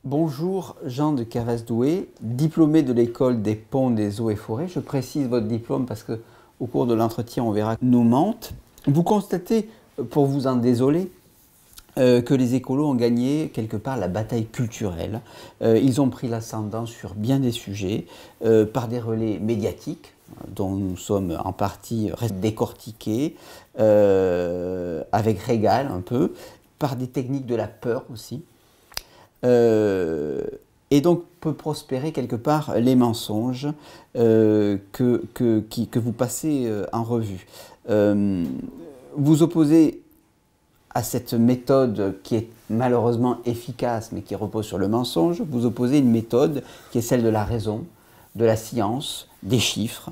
Bonjour, Jean de Cavasdoué, diplômé de l'école des ponts, des eaux et forêts. Je précise votre diplôme parce que au cours de l'entretien, on verra que nous mente. Vous constatez, pour vous en désoler, que les écolos ont gagné quelque part la bataille culturelle. Ils ont pris l'ascendant sur bien des sujets par des relais médiatiques dont nous sommes en partie décortiqués, avec régal un peu, par des techniques de la peur aussi. Et donc peut prospérer quelque part les mensonges que vous passez en revue. Vous opposez à cette méthode qui est malheureusement efficace mais qui repose sur le mensonge, vous opposez une méthode qui est celle de la raison, de la science, des chiffres.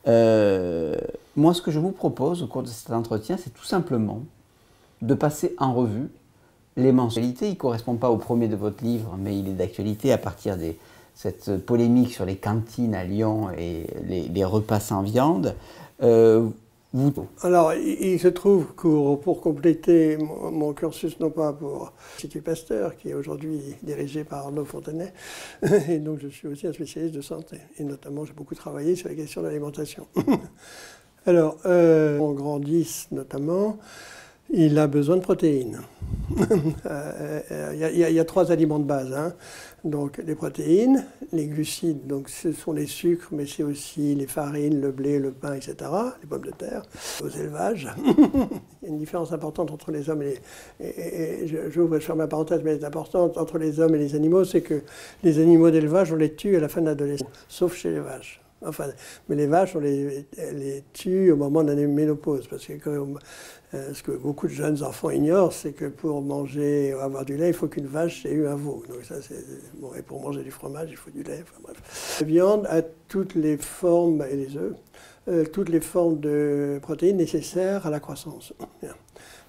Moi, ce que je vous propose au cours de cet entretien, c'est tout simplement de passer en revue les mensualités. Il ne correspond pas au premier de votre livre, mais il est d'actualité à partir de cette polémique sur les cantines à Lyon et les repas sans viande. Alors, il se trouve que pour compléter mon cursus, non pas pour l'Institut Pasteur, qui est aujourd'hui dirigé par Arnaud Fontenay, et donc je suis aussi un spécialiste de santé, et notamment j'ai beaucoup travaillé sur la question de l'alimentation. Alors, on grandisse notamment, il a besoin de protéines. Il y a trois aliments de base, hein. Donc les protéines, les glucides, donc ce sont les sucres, mais c'est aussi les farines, le blé, le pain, etc., les pommes de terre, aux élevages. Il y a une différence importante entre les hommes et j'ouvre sur ma parenthèse, mais elle est importante, entre les hommes et les animaux, c'est que les animaux d'élevage, on les tue à la fin de l'adolescence, sauf chez les vaches. Enfin, mais les vaches, on les tue au moment de la ménopause, parce que ce que beaucoup de jeunes enfants ignorent, c'est que pour manger ou avoir du lait, il faut qu'une vache ait eu un veau. Donc ça, c'est bon. Et pour manger du fromage, il faut du lait. Enfin, bref. La viande a toutes les formes, et les œufs, toutes les formes de protéines nécessaires à la croissance.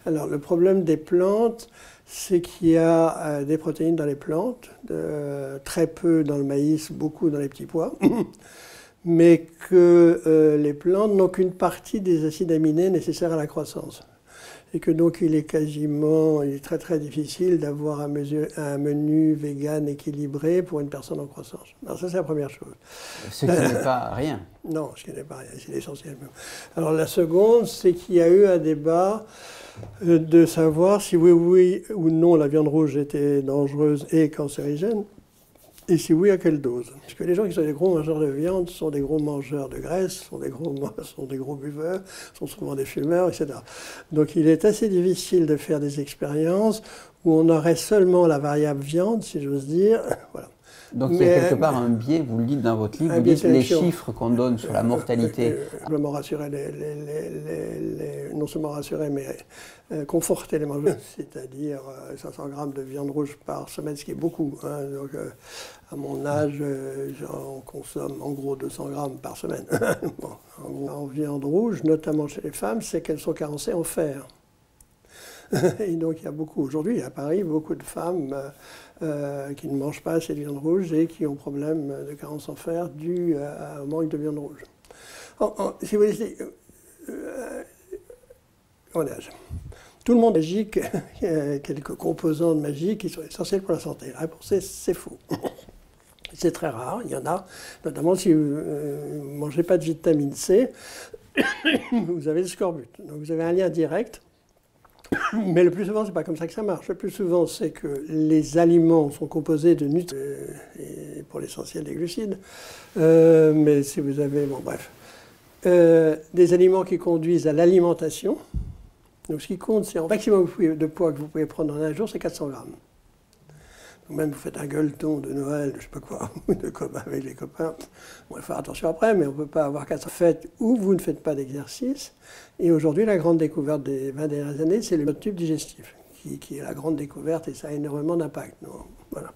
Alors, le problème des plantes, c'est qu'il y a des protéines dans les plantes, très peu dans le maïs, beaucoup dans les petits pois. Mais que les plantes n'ont qu'une partie des acides aminés nécessaires à la croissance. Et que donc il est très très difficile d'avoir un menu vegan équilibré pour une personne en croissance. Alors ça c'est la première chose. Ce qui n'est pas rien. Non, ce qui n'est pas rien, c'est l'essentiel. Alors la seconde, c'est qu'il y a eu un débat de savoir si oui ou non la viande rouge était dangereuse et cancérigène. Et si oui, à quelle dose? Parce que les gens qui sont des gros mangeurs de viande sont des gros mangeurs de graisse, sont des gros buveurs, sont souvent des fumeurs, etc. Donc il est assez difficile de faire des expériences où on aurait seulement la variable viande, si j'ose dire. Voilà. Donc il y a quelque part un biais, vous le dites dans votre livre, vous dites les chiffres qu'on donne sur la mortalité. Simplement rassurer non seulement rassurer, mais conforter les mangeurs, c'est-à-dire 500 grammes de viande rouge par semaine, ce qui est beaucoup. Hein. Donc à mon âge, on consomme en gros 200 grammes par semaine. Bon, en viande rouge, notamment chez les femmes, c'est qu'elles sont carencées en fer. Et donc il y a aujourd'hui à Paris, beaucoup de femmes qui ne mangent pas assez de viande rouge et qui ont problème de carence en fer dû au manque de viande rouge. Si vous voulez, tout le monde est magique, il y a quelques composantes magiques qui sont essentielles pour la santé. La réponse est c'est faux. C'est très rare, il y en a, notamment si vous ne mangez pas de vitamine C, vous avez le scorbut. Donc vous avez un lien direct. Mais le plus souvent, c'est pas comme ça que ça marche. Le plus souvent, c'est que les aliments sont composés de nutriments, et pour l'essentiel des glucides. Mais si vous avez, bon bref, des aliments qui conduisent à l'alimentation. Donc ce qui compte, c'est en maximum de poids que vous pouvez prendre en un jour, c'est 400 grammes. Donc même vous faites un gueuleton de Noël, je sais pas quoi, avec les copains. Bon, il faut faire attention après, mais on ne peut pas avoir 400 fêtes où vous ne faites pas d'exercice. Et aujourd'hui, la grande découverte des 20 dernières années, c'est le tube digestif, qui est la grande découverte et ça a énormément d'impact. Voilà.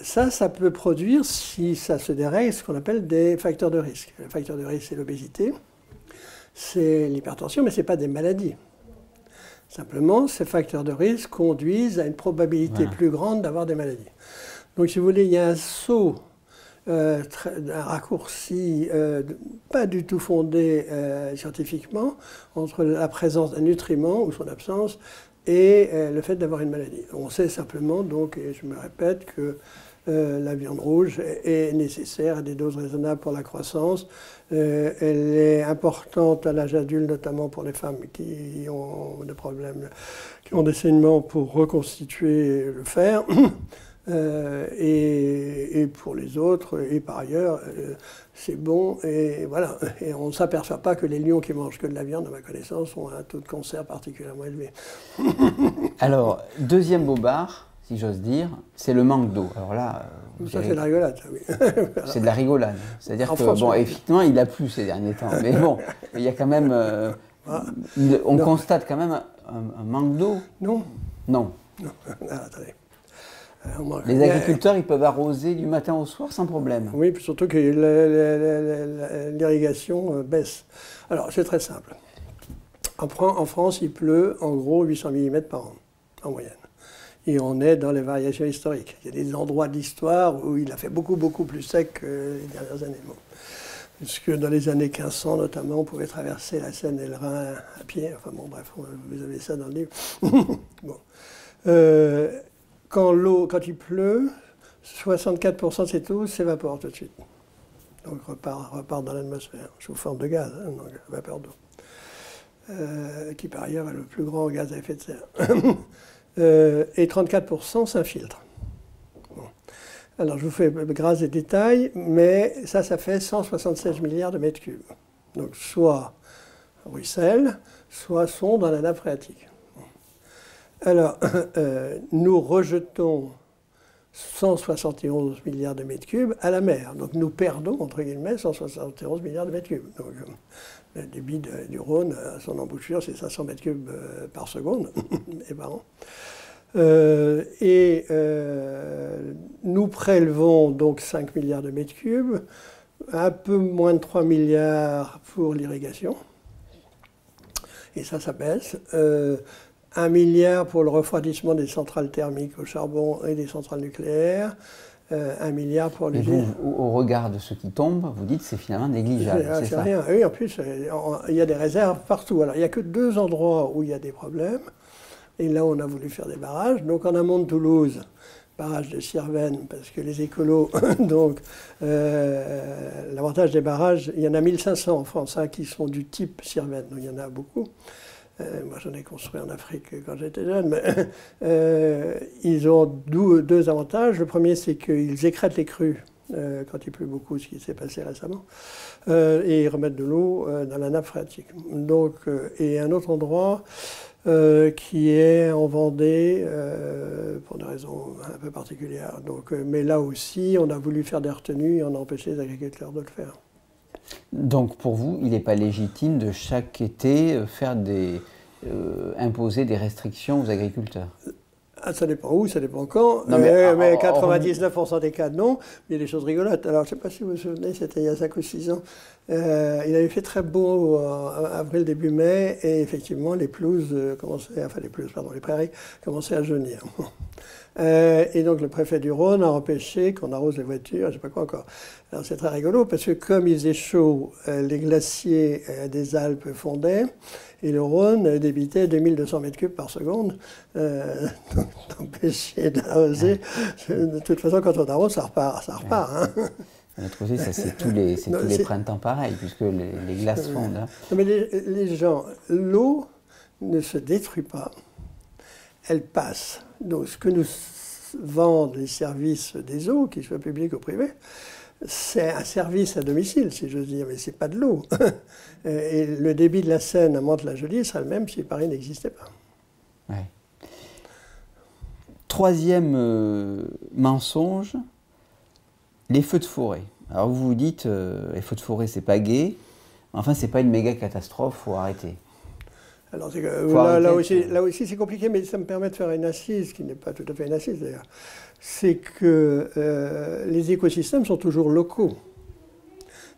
Ça peut produire, si ça se dérègle, ce qu'on appelle des facteurs de risque. Le facteur de risque, c'est l'obésité, c'est l'hypertension, mais ce n'est pas des maladies. Simplement, ces facteurs de risque conduisent à une probabilité plus grande d'avoir des maladies. Donc, si vous voulez, il y a un saut, un raccourci pas du tout fondé scientifiquement entre la présence d'un nutriment ou son absence et le fait d'avoir une maladie. On sait simplement, donc, et je me répète, que la viande rouge est nécessaire à des doses raisonnables pour la croissance. Elle est importante à l'âge adulte, notamment pour les femmes qui ont des problèmes, qui ont des saignements pour reconstituer le fer. Et pour les autres, et par ailleurs, c'est bon. Et voilà. Et on ne s'aperçoit pas que les lions qui mangent que de la viande, à ma connaissance, ont un taux de cancer particulièrement élevé. Alors, deuxième bobard, si j'ose dire, c'est le manque d'eau. Alors là, ça c'est de la rigolade, ça, oui. C'est de la rigolade. C'est-à-dire que, France, bon, oui. effectivement, il a plu ces derniers temps. Mais bon, il y a quand même. On constate quand même un manque d'eau. Non. Non. Non. Ah, attendez. Les agriculteurs, ils peuvent arroser du matin au soir sans problème. Oui, puis surtout que l'irrigation baisse. Alors, c'est très simple. En France, il pleut en gros 800 mm par an, en moyenne. Et on est dans les variations historiques. Il y a des endroits de l'histoire où il a fait beaucoup, beaucoup plus sec que les dernières années. Bon. Puisque dans les années 1500, notamment, on pouvait traverser la Seine et le Rhin à pied. Enfin bon, bref, vous avez ça dans le livre. Bon. Quand il pleut, 64% de cette eau s'évapore tout de suite. Donc repart dans l'atmosphère, sous forme de gaz, hein, donc vapeur d'eau. Qui par ailleurs est le plus grand gaz à effet de serre. Et 34% s'infiltre. Bon. Alors je vous fais grâce des détails, mais ça fait 176 milliards de mètres cubes. Donc soit ruisselle, soit sont dans la nappe phréatique. Alors, nous rejetons 171 milliards de mètres cubes à la mer. Donc nous perdons, entre guillemets, 171 milliards de mètres cubes. Donc le débit du Rhône, à son embouchure, c'est 500 mètres cubes par seconde et par an. Nous prélevons donc 5 milliards de mètres cubes, un peu moins de 3 milliards pour l'irrigation. Et ça baisse. 1 milliard pour le refroidissement des centrales thermiques au charbon et des centrales nucléaires, 1 milliard pour les... Mais vous, au regard de ce qui tombe, vous dites que c'est finalement négligeable, c'est ça? Rien. Oui, en plus, il y a des réserves partout. Alors, il n'y a que 2 endroits où il y a des problèmes, et là, on a voulu faire des barrages. Donc, en amont de Toulouse, barrage de Sirven, parce que les écolos, donc, l'avantage des barrages, il y en a 1500 en France, hein, qui sont du type Sirven, donc il y en a beaucoup. Moi, j'en ai construit en Afrique quand j'étais jeune, mais ils ont 2 avantages. Le premier, c'est qu'ils écrètent les crues quand il pleut beaucoup, ce qui s'est passé récemment, et ils remettent de l'eau dans la nappe phréatique. Donc, et un autre endroit qui est en Vendée, pour des raisons un peu particulières. Donc, mais là aussi, on a voulu faire des retenues et on a empêché les agriculteurs de le faire. Donc pour vous, il n'est pas légitime de chaque été imposer des restrictions aux agriculteurs? Ça dépend où, ça dépend quand. Non, mais 99% des cas, non. Mais il y a des choses rigolotes. Alors, je ne sais pas si vous vous souvenez, c'était il y a 5 ou 6 ans. Il avait fait très beau en avril, début mai, et effectivement, les pelouses les prairies commençaient à jaunir. Et donc, le préfet du Rhône a empêché qu'on arrose les voitures, je ne sais pas quoi encore. Alors, c'est très rigolo, parce que comme il faisait chaud, les glaciers des Alpes fondaient, et le Rhône débitait 2200 mètres cubes par seconde. Donc, d'empêcher d'arroser. De toute façon, quand on arrose, ça repart. Hein. De l'autre côté, ça c'est tous les printemps pareils, puisque les glaces fondent. Hein. Non, mais les gens, l'eau ne se détruit pas, elle passe. Donc ce que nous vendent les services des eaux, qu'ils soient publics ou privés, c'est un service à domicile, si j'ose dire, mais ce n'est pas de l'eau. Et le débit de la Seine à Mantes-la-Jolie serait le même si Paris n'existait pas. Ouais. Troisième mensonge, les feux de forêt. Alors vous vous dites, les feux de forêt, c'est pas gai, enfin, c'est pas une méga catastrophe, faut arrêter. Alors là aussi, c'est compliqué, mais ça me permet de faire une assise, qui n'est pas tout à fait une assise d'ailleurs. C'est que les écosystèmes sont toujours locaux.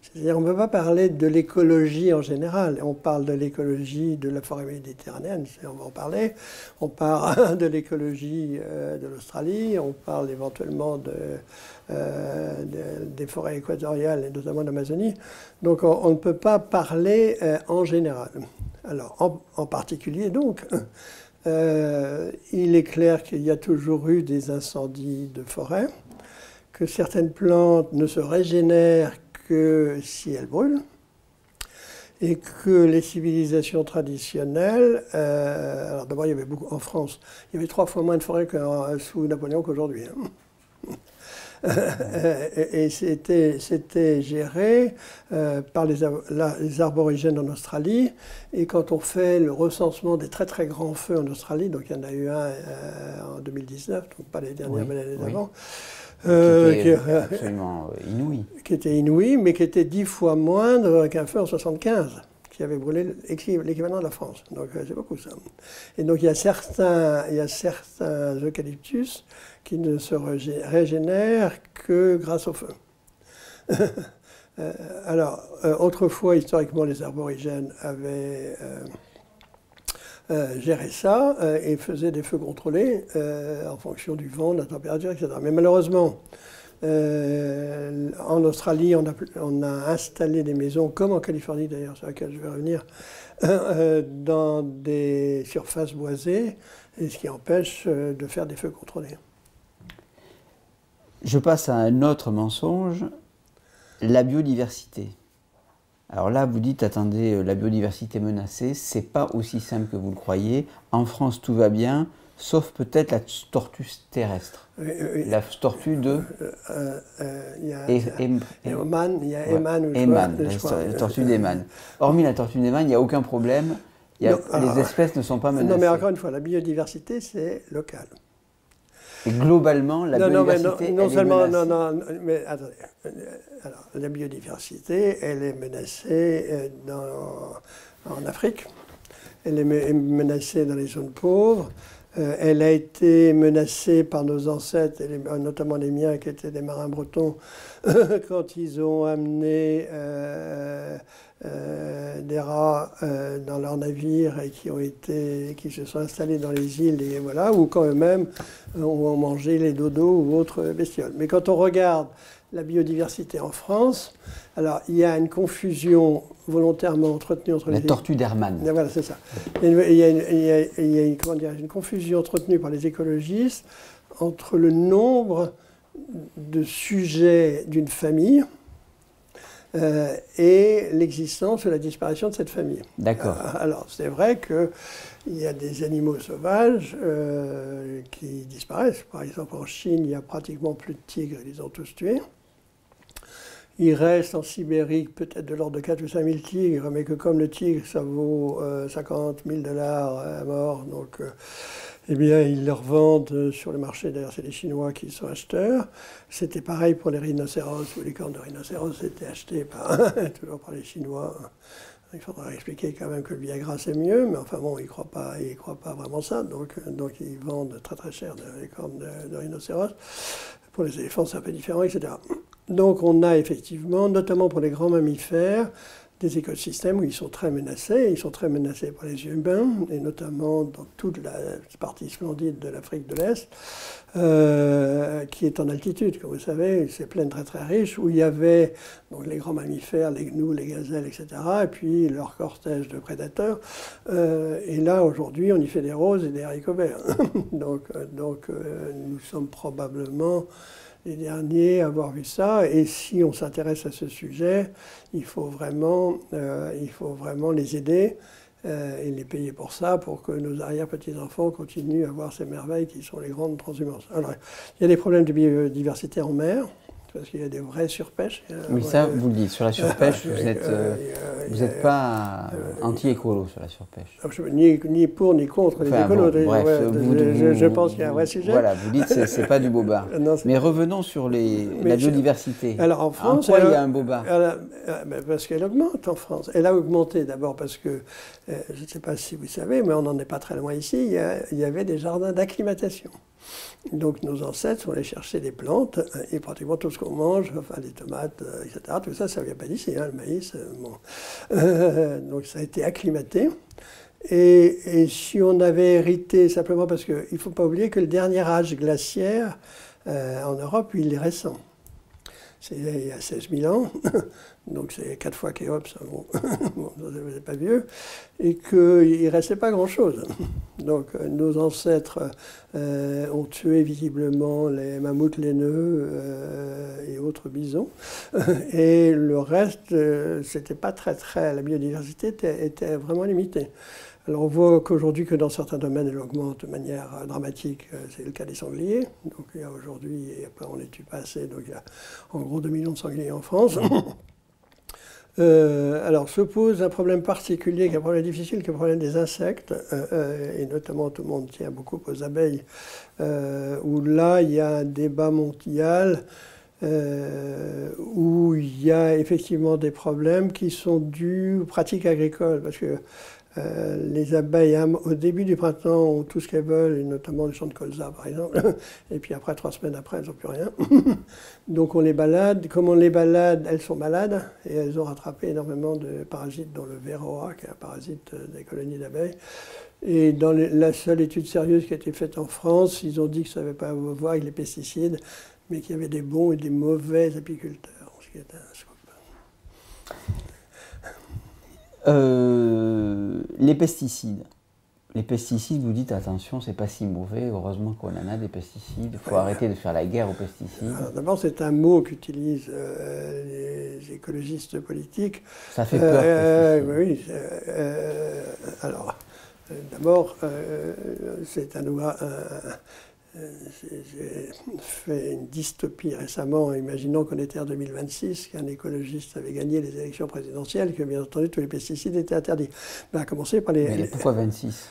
C'est-à-dire, on ne peut pas parler de l'écologie en général. On parle de l'écologie de la forêt méditerranéenne, on va en parler. On parle de l'écologie de l'Australie. On parle éventuellement des forêts équatoriales, et notamment d'Amazonie. Donc, on ne peut pas parler en général. Alors, en particulier, donc, Il est clair qu'il y a toujours eu des incendies de forêt, que certaines plantes ne se régénèrent que si elles brûlent, et que les civilisations traditionnelles, alors d'abord il y avait beaucoup en France, il y avait 3 fois moins de forêts sous Napoléon qu'aujourd'hui. Et c'était géré par les aborigènes en Australie. Et quand on fait le recensement des très très grands feux en Australie, donc il y en a eu un en 2019, donc pas les dernières mais l'année d'avant, qui était absolument inouï. Qui était inouï, mais qui était 10 fois moindre qu'un feu en 75, qui avait brûlé l'équivalent de la France. Donc c'est beaucoup ça. Et donc il y a certains eucalyptus qui ne se régénèrent que grâce au feu. Alors, autrefois, historiquement, les aborigènes avaient géré ça et faisaient des feux contrôlés en fonction du vent, de la température, etc. Mais malheureusement, en Australie, on a installé des maisons, comme en Californie d'ailleurs, sur laquelle je vais revenir, dans des surfaces boisées, et ce qui empêche de faire des feux contrôlés. Je passe à un autre mensonge, la biodiversité. Alors là, vous dites, attendez, la biodiversité menacée, c'est pas aussi simple que vous le croyez. En France, tout va bien, sauf peut-être la tortue terrestre. La tortue de... Il y a Eman, la tortue d'Eman. Hormis la tortue d'Eman, il n'y a aucun problème. Les espèces ne sont pas menacées. Non, mais encore une fois, la biodiversité, c'est local. Et globalement, la biodiversité, non seulement, mais attendez. Alors, la biodiversité, elle est menacée en Afrique, elle est menacée dans les zones pauvres, elle a été menacée par nos ancêtres, notamment les miens qui étaient des marins bretons, quand ils ont amené des rats dans leurs navires et qui se sont installés dans les îles, et voilà, ou quand eux-mêmes ont mangé les dodos ou autres bestioles. Mais quand on regarde la biodiversité en France, alors il y a une confusion volontairement entretenue entre la tortue d'Hermann. Voilà, c'est ça. Il y a une confusion entretenue par les écologistes entre le nombre de sujets d'une famille et l'existence ou la disparition de cette famille. D'accord. Alors, c'est vrai qu'il y a des animaux sauvages qui disparaissent. Par exemple, en Chine, il n'y a pratiquement plus de tigres, ils les ont tous tués. Il reste en Sibérie peut-être de l'ordre de 4 ou 5 000 tigres, mais que comme le tigre, ça vaut 50 000 $ à mort, donc eh bien, ils leur vendent sur le marché. D'ailleurs, c'est les Chinois qui sont acheteurs. C'était pareil pour les rhinocéros, où les cornes de rhinocéros étaient achetées toujours par les Chinois. Il faudra expliquer quand même que le Viagra, c'est mieux, mais enfin bon, ils ne croient pas vraiment ça, donc ils vendent très très cher les cornes de rhinocéros. Pour les éléphants, c'est un peu différent, etc. Donc on a effectivement, notamment pour les grands mammifères, des écosystèmes où ils sont très menacés. Ils sont très menacés par les humains, et notamment dans toute la partie splendide de l'Afrique de l'Est, qui est en altitude, comme vous savez, c'est plaine très très riche, où il y avait donc, les grands mammifères, les gnous, les gazelles, etc., et puis leur cortège de prédateurs. Et là, aujourd'hui, on y fait des roses et des haricots verts. donc nous sommes probablement les derniers à avoir vu ça, et si on s'intéresse à ce sujet, il faut vraiment les aider et les payer pour ça, pour que nos arrière-petits-enfants continuent à voir ces merveilles qui sont les grandes transhumances. Alors, il y a des problèmes de biodiversité en mer, parce qu'il y a des vraies surpêches. Oui, ça, vous le dites. Sur la surpêche, vous n'êtes pas anti-écolo sur la surpêche. Ni pour ni contre les écolos. Bon, bref, je pense qu'il y a un vrai sujet. Voilà, vous dites que ce n'est pas du bobard. Mais revenons sur la biodiversité. Alors en France, il y a un bobard. Parce qu'elle augmente en France. Elle a augmenté d'abord parce que, je ne sais pas si vous savez, mais on n'en est pas très loin ici, il y avait des jardins d'acclimatation. Donc nos ancêtres sont allés chercher des plantes, et pratiquement tout ce qu'on mange, enfin les tomates, etc., tout ça, ça ne vient pas d'ici, hein, le maïs. Donc ça a été acclimaté. Et si on avait hérité, simplement parce qu'il ne faut pas oublier que le dernier âge glaciaire en Europe, il est récent. c'est il y a 16 000 ans, donc c'est 4 fois Khéops, bon, vous n'êtes pas vieux, et qu'il ne restait pas grand-chose. Donc nos ancêtres ont tué visiblement les mammouths laineux et autres bisons, et le reste, c'était pas très, la biodiversité était vraiment limitée. Alors on voit qu'aujourd'hui que dans certains domaines elle augmente de manière dramatique, c'est le cas des sangliers. Donc il y a aujourd'hui, et après on les tue pas assez, donc il y a en gros 2 millions de sangliers en France. Alors se pose un problème particulier, qui est un problème difficile, qui est le problème des insectes, et notamment tout le monde tient beaucoup aux abeilles, où là il y a un débat mondial où il y a effectivement des problèmes qui sont dus aux pratiques agricoles, parce que les abeilles, au début du printemps, ont tout ce qu'elles veulent, et notamment les champs de colza, par exemple. Et puis après, 3 semaines après, elles n'ont plus rien. Donc on les balade. Comme on les balade, elles sont malades, et elles ont rattrapé énormément de parasites, dont le Varroa, qui est un parasite des colonies d'abeilles. Et dans la seule étude sérieuse qui a été faite en France, ils ont dit que ça n'avait pas à voir avec les pesticides, mais qu'il y avait des bons et des mauvais apiculteurs, ce qui est un scoop. Les pesticides. Les pesticides, vous dites attention, c'est pas si mauvais, heureusement qu'on en a des pesticides, il faut arrêter de faire la guerre aux pesticides. D'abord, c'est un mot qu'utilisent les écologistes politiques. Ça fait peur. Oui. Alors, d'abord, c'est un j'ai fait une dystopie récemment, imaginant qu'on était en 2026, qu'un écologiste avait gagné les élections présidentielles, que bien entendu tous les pesticides étaient interdits. Ben, à commencer par les... Mais pourquoi 26 ?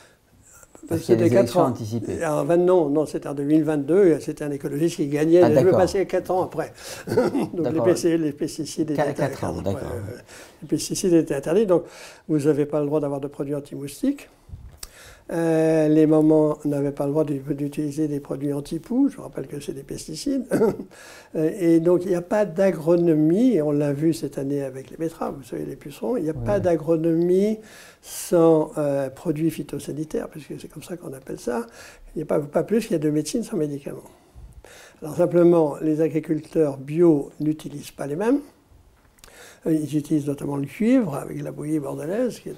Parce qu'il y a des élections anticipées. Alors, non, c'était en 2022, c'était un écologiste qui gagnait, je veux passer 4 ans après. Donc les pesticides étaient interdits. 4 ans, d'accord. Les pesticides étaient interdits, donc vous n'avez pas le droit d'avoir de produits anti-moustiques. Les mamans n'avaient pas le droit d'utiliser des produits anti-poux, je rappelle que c'est des pesticides. Et donc il n'y a pas d'agronomie, et on l'a vu cette année avec les betteraves, vous savez, les pucerons, il n'y a pas d'agronomie sans produits phytosanitaires, puisque c'est comme ça qu'on appelle ça. Il n'y a pas plus qu'il y a de médecine sans médicaments. Alors simplement, les agriculteurs bio n'utilisent pas les mêmes. Ils utilisent notamment le cuivre avec la bouillie bordelaise, qui,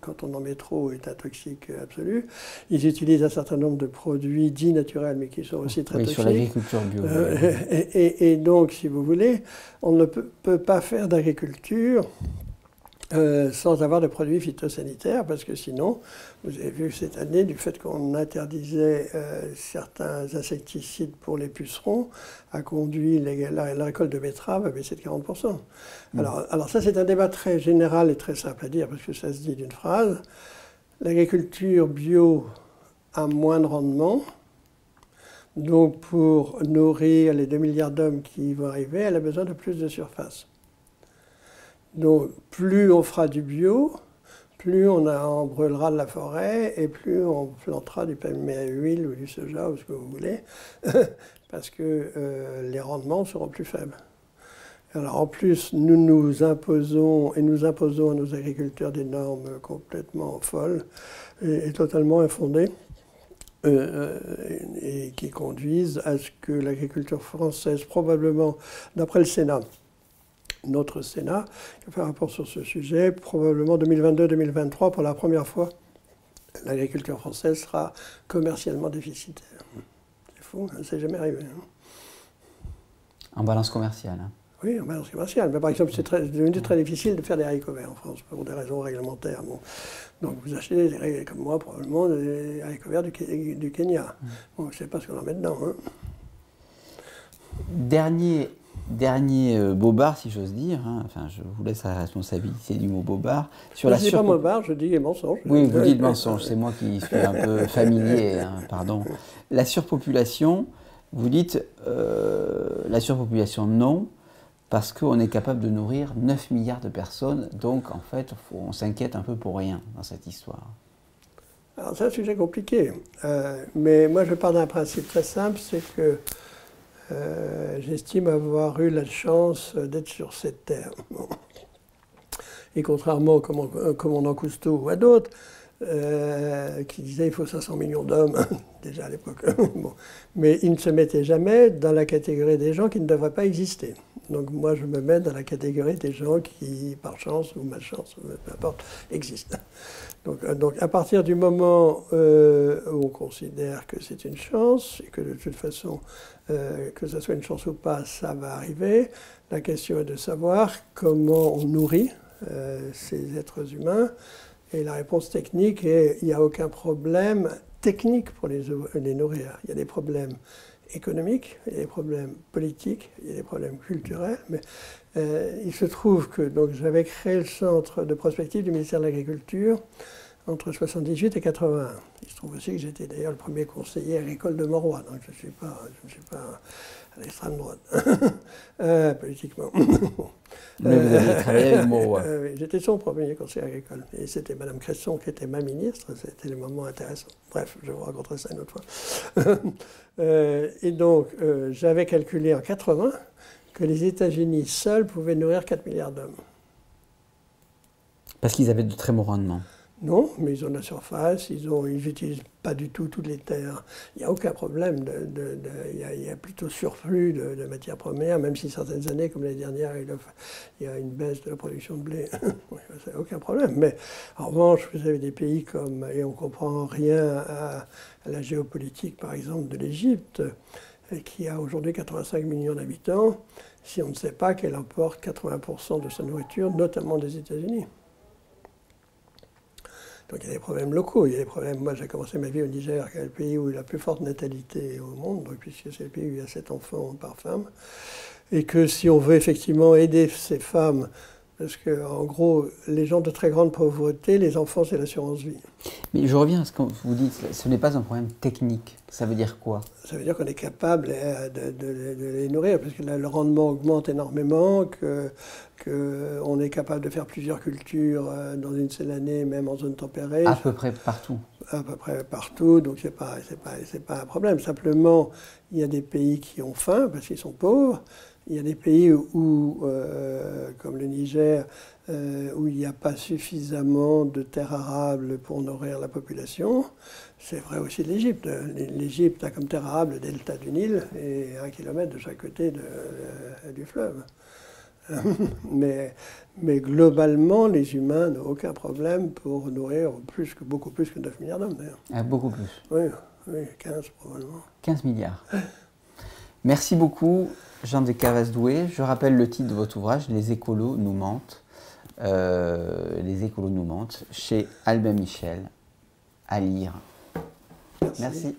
quand on en met trop, est un toxique absolu. Ils utilisent un certain nombre de produits dits naturels, mais qui sont aussi très toxiques. Sur l'agriculture bio. Et donc, si vous voulez, on ne peut pas faire d'agriculture sans avoir de produits phytosanitaires, parce que sinon, vous avez vu cette année, du fait qu'on interdisait certains insecticides pour les pucerons, a conduit la récolte de betteraves à baisser de 40%. Alors ça, c'est un débat très général et très simple à dire, parce que ça se dit d'une phrase. L'agriculture bio a moins de rendement, donc pour nourrir les 2 milliards d'hommes qui vont arriver, elle a besoin de plus de surface. Donc, plus on fera du bio, plus on brûlera de la forêt et plus on plantera du palmier à huile ou du soja ou ce que vous voulez, parce que les rendements seront plus faibles. Alors en plus, nous imposons à nos agriculteurs des normes complètement folles et totalement infondées, et qui conduisent à ce que l'agriculture française, probablement, d'après le Sénat, notre Sénat, qui a fait un rapport sur ce sujet, probablement 2022-2023, pour la première fois, l'agriculture française sera commercialement déficitaire. C'est fou, ça ne s'est jamais arrivé. En balance commerciale. Oui, en balance commerciale. Mais par exemple, c'est devenu très difficile de faire des haricots verts en France, pour des raisons réglementaires. Bon. Donc vous achetez, comme moi, probablement, des haricots verts du Kenya. Bon, je ne sais pas ce qu'on en met dedans. Hein. Dernier bobard, si j'ose dire, hein. Enfin, je vous laisse la responsabilité du mot bobard. Je ne dis pas bobard, je dis mensonge. Oui, vous dites mensonge, c'est moi qui suis un peu familier, hein, pardon. La surpopulation, vous dites la surpopulation non, parce qu'on est capable de nourrir 9 milliards de personnes, donc en fait, on s'inquiète un peu pour rien dans cette histoire. Alors c'est un sujet compliqué, mais moi je pars d'un principe très simple, c'est que j'estime avoir eu la chance d'être sur cette terre. Bon. Et contrairement au commandant Cousteau ou à d'autres, qui disait il faut 500 millions d'hommes, déjà à l'époque. Bon. Mais il ne se mettait jamais dans la catégorie des gens qui ne devraient pas exister. Donc moi, je me mets dans la catégorie des gens qui, par chance ou malchance, peu importe, existent. Donc à partir du moment où on considère que c'est une chance, et que de toute façon, que ce soit une chance ou pas, ça va arriver, la question est de savoir comment on nourrit ces êtres humains. Et la réponse technique est il n'y a aucun problème technique pour les nourrir. Il y a des problèmes économiques, il y a des problèmes politiques, il y a des problèmes culturels. Mais il se trouve que j'avais créé le centre de prospective du ministère de l'Agriculture entre 1978 et 1981. Il se trouve aussi que j'étais d'ailleurs le premier conseiller agricole de Mauroy, donc je ne suis pas à l'extrême droite, politiquement. Mais vous aviez travaillé avec Mauroy. J'étais son premier conseiller agricole. Et c'était Mme Cresson qui était ma ministre. C'était le moment intéressant. Bref, je vous raconterai ça une autre fois. Et donc, j'avais calculé en 80 que les États-Unis seuls pouvaient nourrir 4 milliards d'hommes. Parce qu'ils avaient de très bons rendements. Non, mais ils ont de la surface, ils n'utilisent pas du tout toutes les terres. Il n'y a aucun problème, il y a plutôt surplus de matières premières, même si certaines années, comme l'année dernière, il y a une baisse de la production de blé. Ça n'a aucun problème. Mais en revanche, vous avez des pays comme, et on ne comprend rien à la géopolitique, par exemple, de l'Égypte, qui a aujourd'hui 85 millions d'habitants, si on ne sait pas qu'elle importe 80% de sa nourriture, notamment des États-Unis. Donc il y a des problèmes locaux, il y a des problèmes. Moi j'ai commencé ma vie au Niger, qui est le pays où il y a la plus forte natalité au monde, donc, puisque c'est le pays où il y a 7 enfants par femme. Et que si on veut effectivement aider ces femmes, parce qu'en gros, les gens de très grande pauvreté, les enfants c'est l'assurance vie. Mais je reviens à ce que vous dites, ce n'est pas un problème technique. Ça veut dire quoi? Ça veut dire qu'on est capable de les nourrir, parce que le rendement augmente énormément, qu'on est capable de faire plusieurs cultures dans une seule année, même en zone tempérée. À peu près partout. À peu près partout, donc c'est pas un problème. Simplement, il y a des pays qui ont faim parce qu'ils sont pauvres. Il y a des pays où, comme le Niger, où il n'y a pas suffisamment de terres arables pour nourrir la population. C'est vrai aussi de l'Égypte. L'Égypte a comme terre arable le delta du Nil et 1 kilomètre de chaque côté du fleuve. Mais globalement, les humains n'ont aucun problème pour nourrir beaucoup plus que 9 milliards d'hommes d'ailleurs. Ah, beaucoup plus. Oui, 15 probablement. 15 milliards. Merci beaucoup, Jean de Cavasdoué. Je rappelle le titre de votre ouvrage, Les écolos nous mentent. Les écolos nous mentent, chez Albin Michel, à lire. Merci.